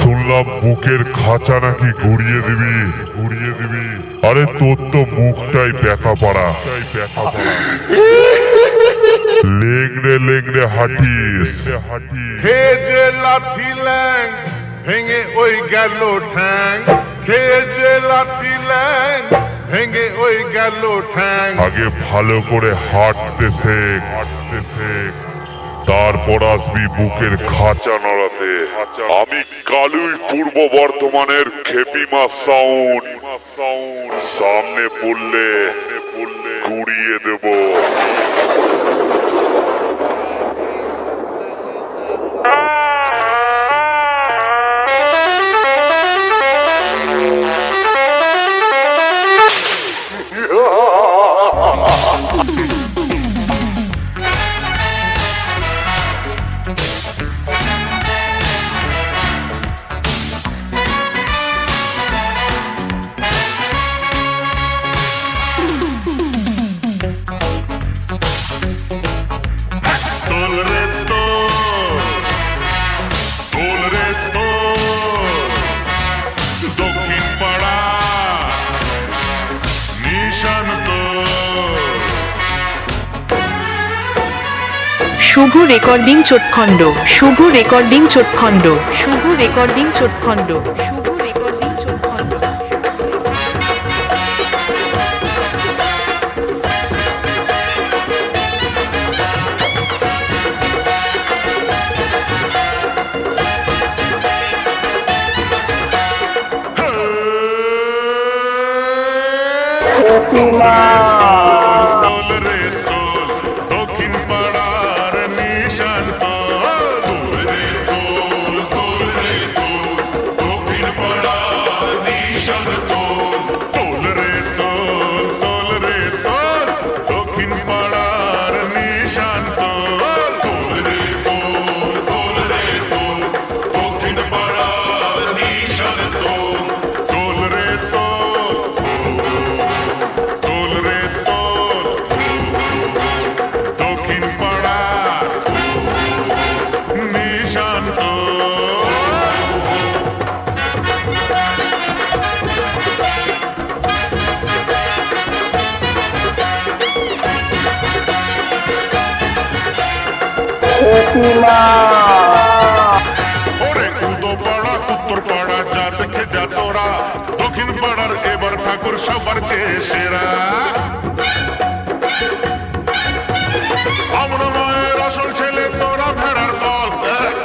শুনলাম মুখের খাঁচা নাকি ঘুরিয়ে দিবি। আরে তোর তো মুখটাই ব্যাকা পাড়া। লেংড়ে হাঁটিস। খেয়ে যে লাথি ল্যাং ভেঙে ওই গেল ঠ্যাং, খেয়ে যে লাথি ল্যাং ভেঙে ওই গেল ঠ্যাং। আগে ভালো করে হাঁটতে শেখ, তারপর আসবি বুকের খাঁচা নড়াতে। আমি কালুই পূর্ব বর্ধমানের খেপিমা সাউন্ড। সামনে পড়লে ঘুরিয়ে দেব। শুভ রেকর্ডিং চোটখণ্ড, শুভ রেকর্ডিং চোটখণ্ড, শুভ রেকর্ডিং চোটখণ্ড, শুভ রেকর্ডিং চোটখণ্ড। ওরে উদোপাড়া উত্তরপাড়া যা দেখে যা তোরা, দক্ষিণ পাড়ার এবার ঠাকুর সবার চেয়ে সেরা। আমরা মায়ের আসল ছেলে, তোরা ভেড়ার দল,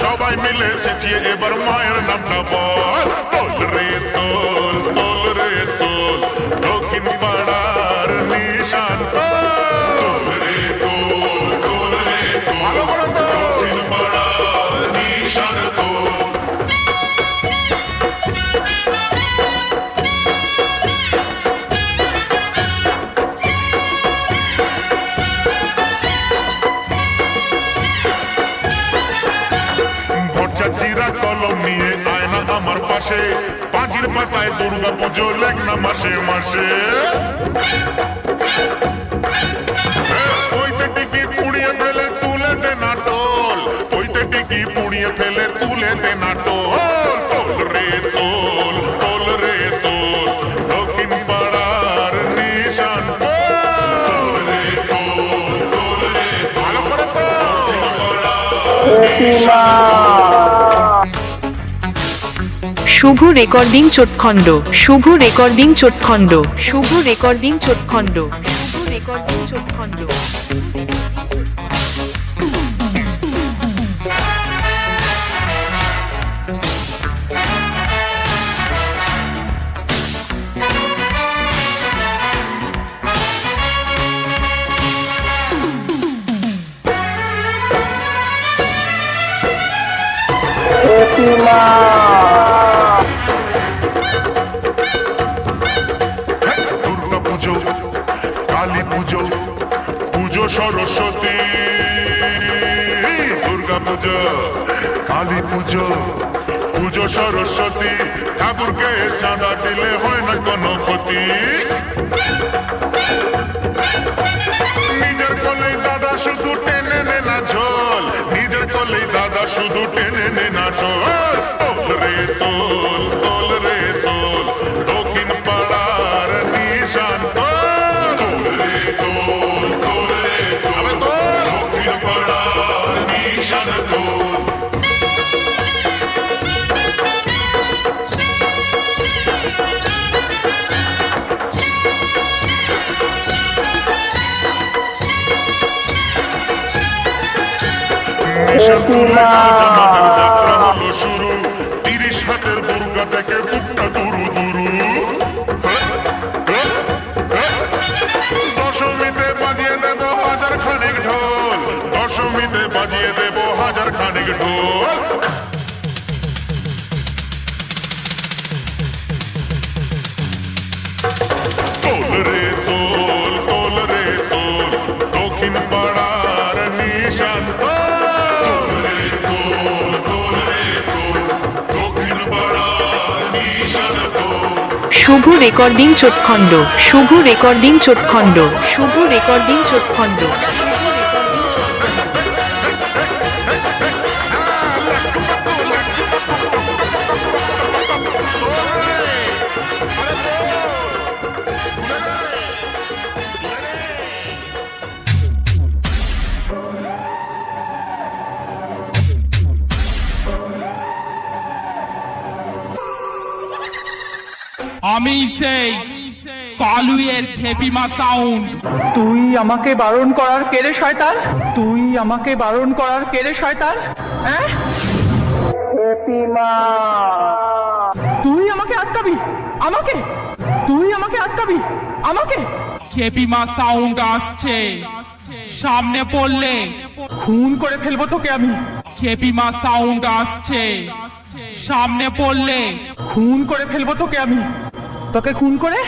সবাই মিলে চেঁচিয়ে এবার মায়ের নামটা বল। তোল রে তোল, তোল রে তোল, দক্ষিণ পাড়ার নিশান তোল রে তোল, তোল রে তোল, দক্ষিণ পাড়ার নিশান তোল। ভট্টাচিরা কলম নিয়ে আয়না আমার পাশে, পাঁচির পাতায় দুর্গা পুজো লেখনা মাসে মাসে। ওইতে টিকি পুড়িয়ে ফেলে তুলে দে না টোল, ওইতে টিকি পুড়িয়ে ফেলে তুলে দে না টোল। তোল রে তোল, তোল রে তোল, দক্ষিণ পাড়ার নিশান তোল রে তোল, তোল রে তোল, ভালো করে তোল, দক্ষিণ পাড়ার নিশান। শুভ রেকর্ডিং চোটখণ্ড, শুভ রেকর্ডিং চোটখণ্ড, শুভ রেকর্ডিং চোটখণ্ড, শুভ রেকর্ডিং চোটখণ্ড। দুর্গা পুজো, কালী পুজো, পুজো সরস্বতী। দুর্গা পুজো, কালী পুজো, পুজো সরস্বতী, ঠাকুরকে চাঁদা দিলে হয় না কোনো ক্ষতি। কোলে দাদা শুধু টেনে নে না ঝোল, নিজের কোলে দাদা শুধু টেনে নে না ঝোল। তোল রে তোল, তোল রে তোল, দক্ষিণ পাড়ার নিশান তোল। তোল রে তোল, তোল রে তোল, দক্ষিণ পাড়ার নিশান তোল। যাত্রা হলো শুরু, 30 হাতের দুর্গা থেকে বুকটা দুরু দুরু। দশমীতে বাজিয়ে দেব হাজার খানেক ঢোল, দশমীতে বাজিয়ে দেব হাজার খানেক ঢোল। তোল রে তোল, তোল রে তোল, দক্ষিণ পাড়ার নিশান তোল। রে তোল, তোল রে তোল, দক্ষিণ পাড়ার নিশান তোল। শুভ রেকর্ডিং চোটখণ্ড, শুভ রেকর্ডিং চোটখণ্ড, শুভ রেকর্ডিং চোটখণ্ড। আমি সেই কালুয়ের খেপিমা সাউন্ড। তুই আমাকে বারণ করার কেড়ে শয়তান, তুই আমাকে বারণ করার কেড়ে শয়তান। হ্যাঁ তুই আমাকে আটকাবি, আমাকে তুই আমাকে আটকাবি, আমাকে। খেপিমা সাউন্ড আসছে, সামনে পড়লে খুন করে ফেলবো তোকে আমি, খেপিমা সাউন্ড আসছে, সামনে পড়লে খুন করে ফেলবো তোকে আমি। তোকে খুন করে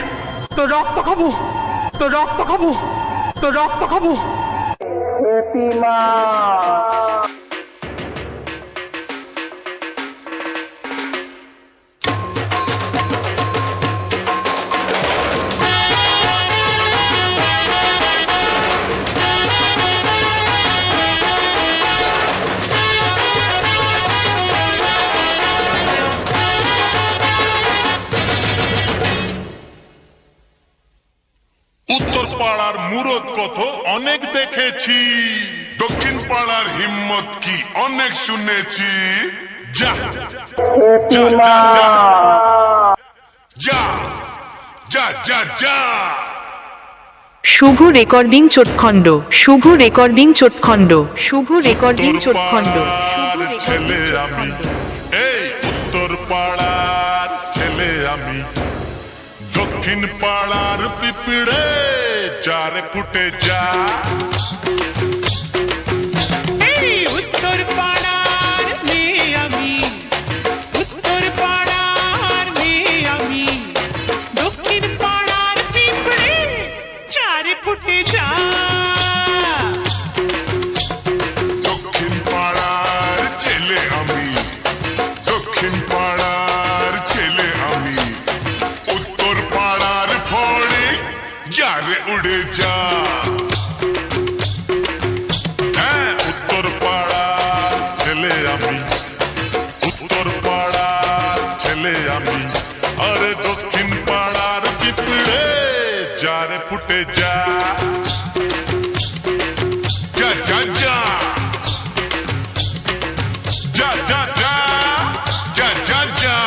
তোর রক্ত খাবো, তোর রক্ত খাবো, তোর রক্ত খাবো। উত্তর পাড়ার মুরত কত অনেক দেখেছি, দক্ষিণ পাড়ার হিম্মত কি অনেক শুনেছি। যা যা যা যা যা যা যা। শুভ রেকর্ডিং চোটখণ্ড, শুভ রেকর্ডিং চোটখণ্ড, শুভ রেকর্ডিং চোটখণ্ড। ছেলে আমি, এই উত্তর পাড়ার ছেলে আমি, দক্ষিণ পাড়ার পিঁপড়ে চারে ফুটে যা। উত্তর পাড়ার মেয়ে আমি, উত্তর পাড়ার মেয়ে আমি, দক্ষিণ পাড়ার পিঁপড়ে চারে ফুটে যা। দক্ষিণ পাড়ার ছেলে আমি, দক্ষিণ পাড়ার ছেলে আমি, উত্তর পাড়ার ফড়ে যারে উড়ে যা। হ্যাঁ উত্তর পাড়ার ছেলে আমি, উত্তর পাড়ার ছেলে আমি, আরে দক্ষিণ পাড়ার পিঁপড়ে যারে ফুটে যা। যা যা যা যা যা যা যা যা যা।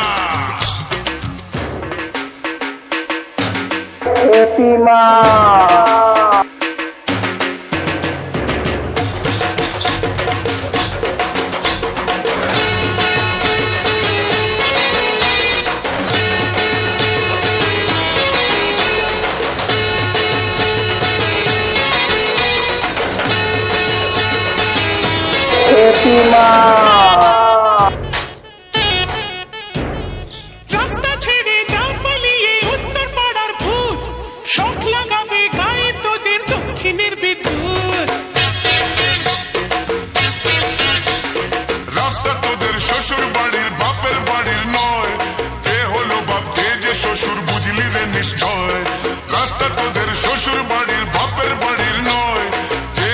রাস্তা ছেড়ে যা পালিয়ে, উত্তর পাড়ার ভূত শখ লাগাবে গায়ে তোদের দক্ষিণের বিদ্যুৎ। রাস্তা তোদের শ্বশুর বাড়ির বাপের বাড়ির নয়, কে হলো বাপ কে যে শ্বশুর বুঝলি রে নিশ্চয়। রাস্তা তোদের শ্বশুর বাড়ির বাপের বাড়ির নয়, কে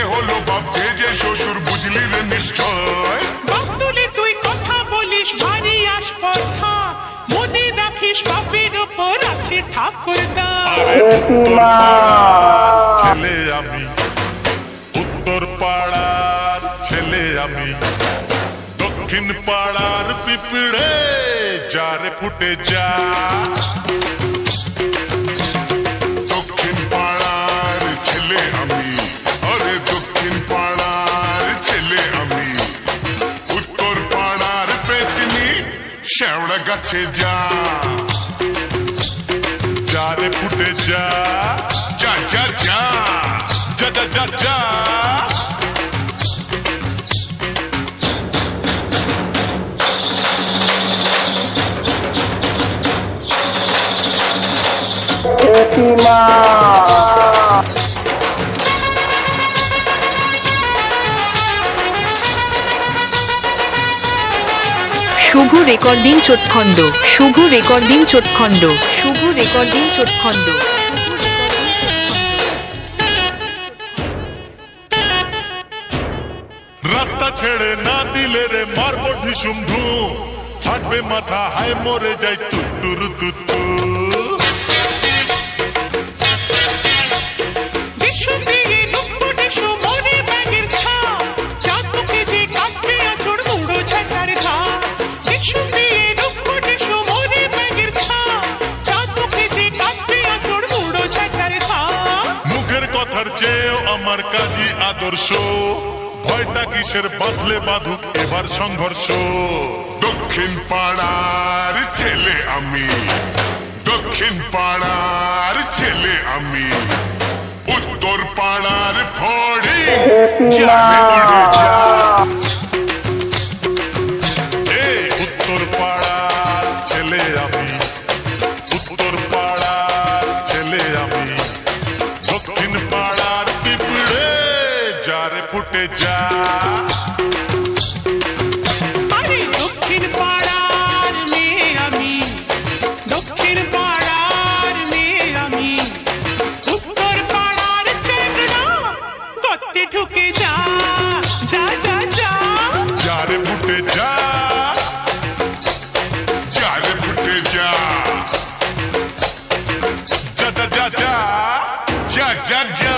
ছেলে আমি, উত্তর পাড়ার ছেলে আমি, দক্ষিণ পাড়ার পিঁপড়ে যারে ফুটে যা। দক্ষিণ পাড়ার ছেলে আমি, আরে দক্ষিণ পাড়ার ছেলে আমি, উত্তর পাড়ার পেতনি শ্যাওড়া গাছে যা। যারে ফুটে যা, যা যা যা, যা যা যা যা। শুভ রেকর্ডিং চোটখণ্ড, শুভ রেকর্ডিং চোটখণ্ড, শুভ রেকর্ডিং চোটখণ্ড। রাস্তা ছেড়ে না দিলে রে মারবো ঢিসুম ঢুম, ফাটবে মাথা হায় মরে যাই তুত্তুর তুত্তু। মুখের কথার চেয়েও আমার কাজী আদর্শ, ভয়টা কিসের বাঁধলে বাঁধুক এবার সংঘর্ষ। দক্ষিণ পাড়ার ছেলে আমি, দক্ষিণ পাড়ার ছেলে আমি, উত্তর পাড়ার ফড়ি যারে উড়ে যা। উত্তর পাড়ার ছেলে আমি, উত্তর পাড়ার ছেলে আমি, দক্ষিণ পাড়ার পিঁপড়ে যারে ফুটে যা। দক্ষিণ পাড়ার মেয়ে আমি, দক্ষিণ পাড়ার মেয়ে আমি, উত্তর পাড়ার চেংড়া গর্তে ঢুকে যা, যা যা যা। যারে ফুটে যা, যারে ফুটে যা, যা যা যা যা, যা যা যা।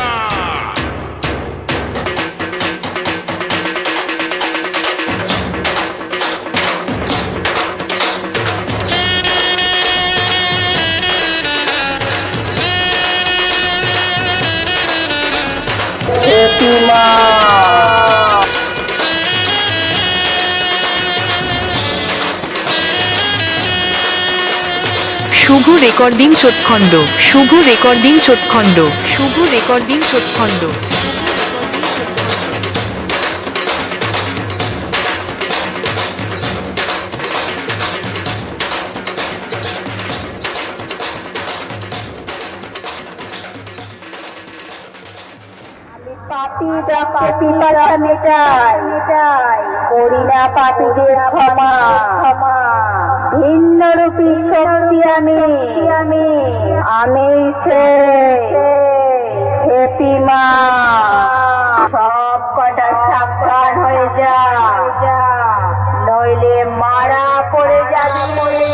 শুভ রেকর্ডিং চোটখণ্ড, শুভ রেকর্ডিং চোটখণ্ড, শুভ রেকর্ডিং চোটখণ্ড। পাপিরা মেটাই করি না পাপীদের ক্ষমা। ভিন্নরূপী শক্তি আমি সে হেপি মা। সব কটা সাবধান হয়ে যা, নইলে মারা পড়ে যাবি মরে।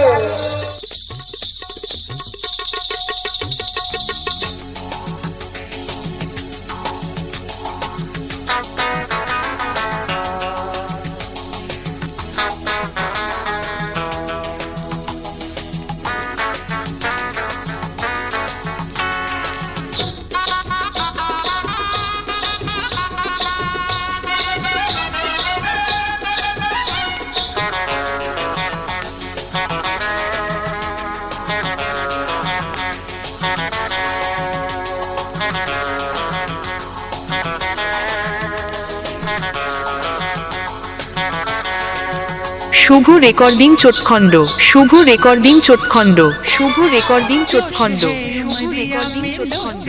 শুভ রেকর্ডিং চোটখণ্ড, শুভ রেকর্ডিং চোটখণ্ড, শুভ রেকর্ডিং চোটখণ্ড, শুভ রেকর্ডিং চোটখণ্ড।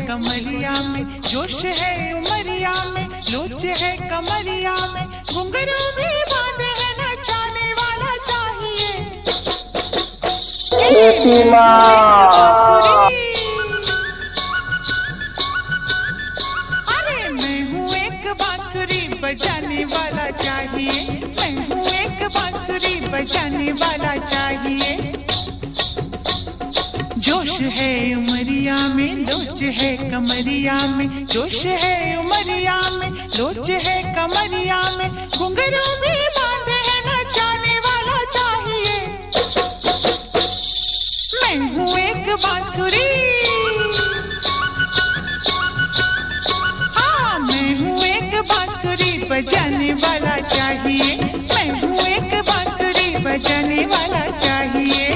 कमरिया में जोश है उमरिया में, लोच है कमरिया में, घुंघरू भी बांधे है, नचाने वाला चाहिए। अरे मैं हूँ एक बांसुरी बजाने वाला चाहिए, मैं हूँ एक बांसुरी बजाने वाला चाहिए। जोश है उमरिया में लोच है कमरिया में, जोश है उमरिया में, लोच है कमरिया में, घुंघरू भी बांधे है नचाने वाला चाहिए। मैं हूँ एक बांसुरी, हाँ मैं हूँ एक बांसुरी बजाने वाला चाहिए। मैं हूँ एक बांसुरी बजाने वाला चाहिए।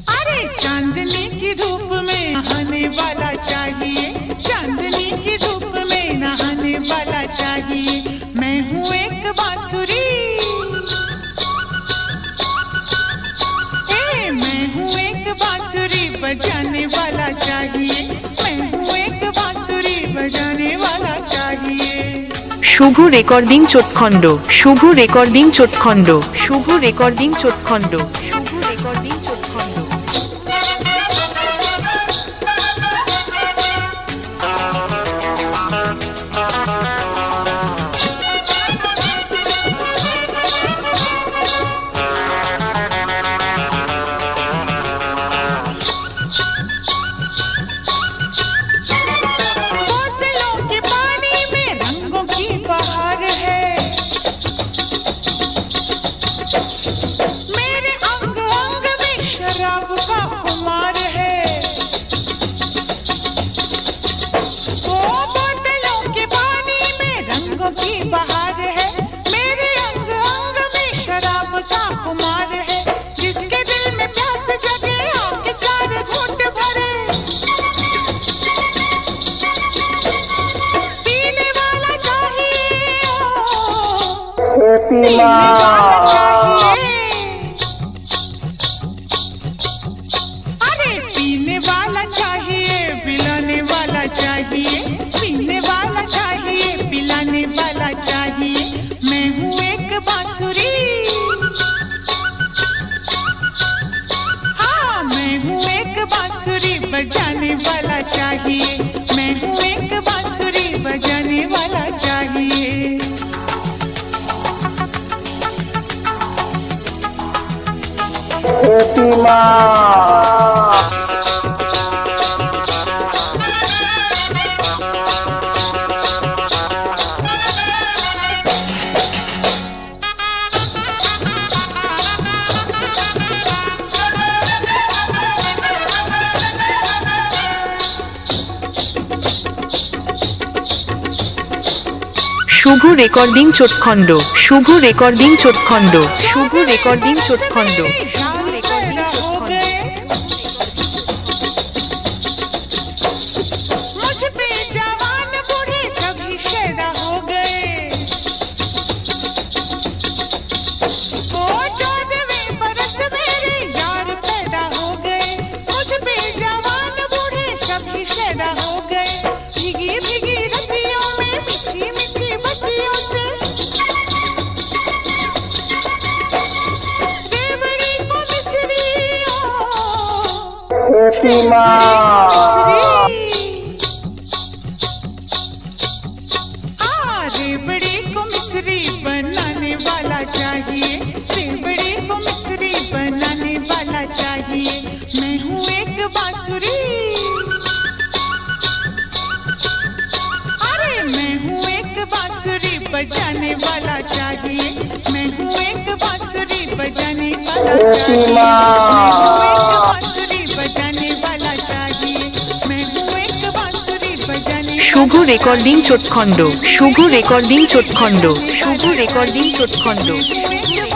अरे चांदनी की धूप में नहाने वाला चाहिए, चांदनी की धूप में नहाने वाला चाहिए। मैं हूँ एक बांसुरी, मैं हूँ एक बांसुरी बजाने वाला चाहिए। मैं हूँ एक बांसुरी बजाने वाला चाहिए। শুভ রেকর্ডিং চোটখণ্ড, শুভ রেকর্ডিং চোটখণ্ড, শুভ রেকর্ডিং চোটখণ্ড, শুভ রেকর্ডিং চোটখণ্ড। अरे पीने वाला चाहिए, पिलाने वाला चाहिए, पीने वाला चाहिए, पिलाने वाला चाहिए। मैं हूँ एक बांसुरी, हाँ मैं हूँ एक बांसुरी बजाने वाला चाहिए। मैं हूँ एक बांसुरी बजाने वाला चाहिए। শুভ রেকর্ডিং চোটখণ্ড, শুভ রেকর্ডিং চোটখণ্ড, শুভ রেকর্ডিং চোটখণ্ড, শুভ রেকর্ডিং চোটখণ্ড। मुझ पे जवान बूढ़े सभी शैदा हो गए। ओ 14वें बरस मेरे यार पैदा हो गए। मुझ पे जवान बूढ़े सभी शैदा हो गए। भीगी भीगी रतियों में मीठी मीठी बत्तियों से रेवड़ी को मिसरी रेवड़ी को मिसरी बनाने वाला चाहिए। रेवड़ी को मिसरी बनाने वाला चाहिए। मैं हूँ एक बांसुरी, वाला चाहिए मैं हूँ एक बांसुरी बजाने वाला चाहिए मैं हूँ एक बांसुरी बजाने वाला चाहिए मैं हूँ एक बांसुरी बजाने শুভ রেকর্ডিং চোটখণ্ড শুভ রেকর্ডিং চোটখণ্ড শুভ রেকর্ডিং চোটখণ্ড मैं हूँ एक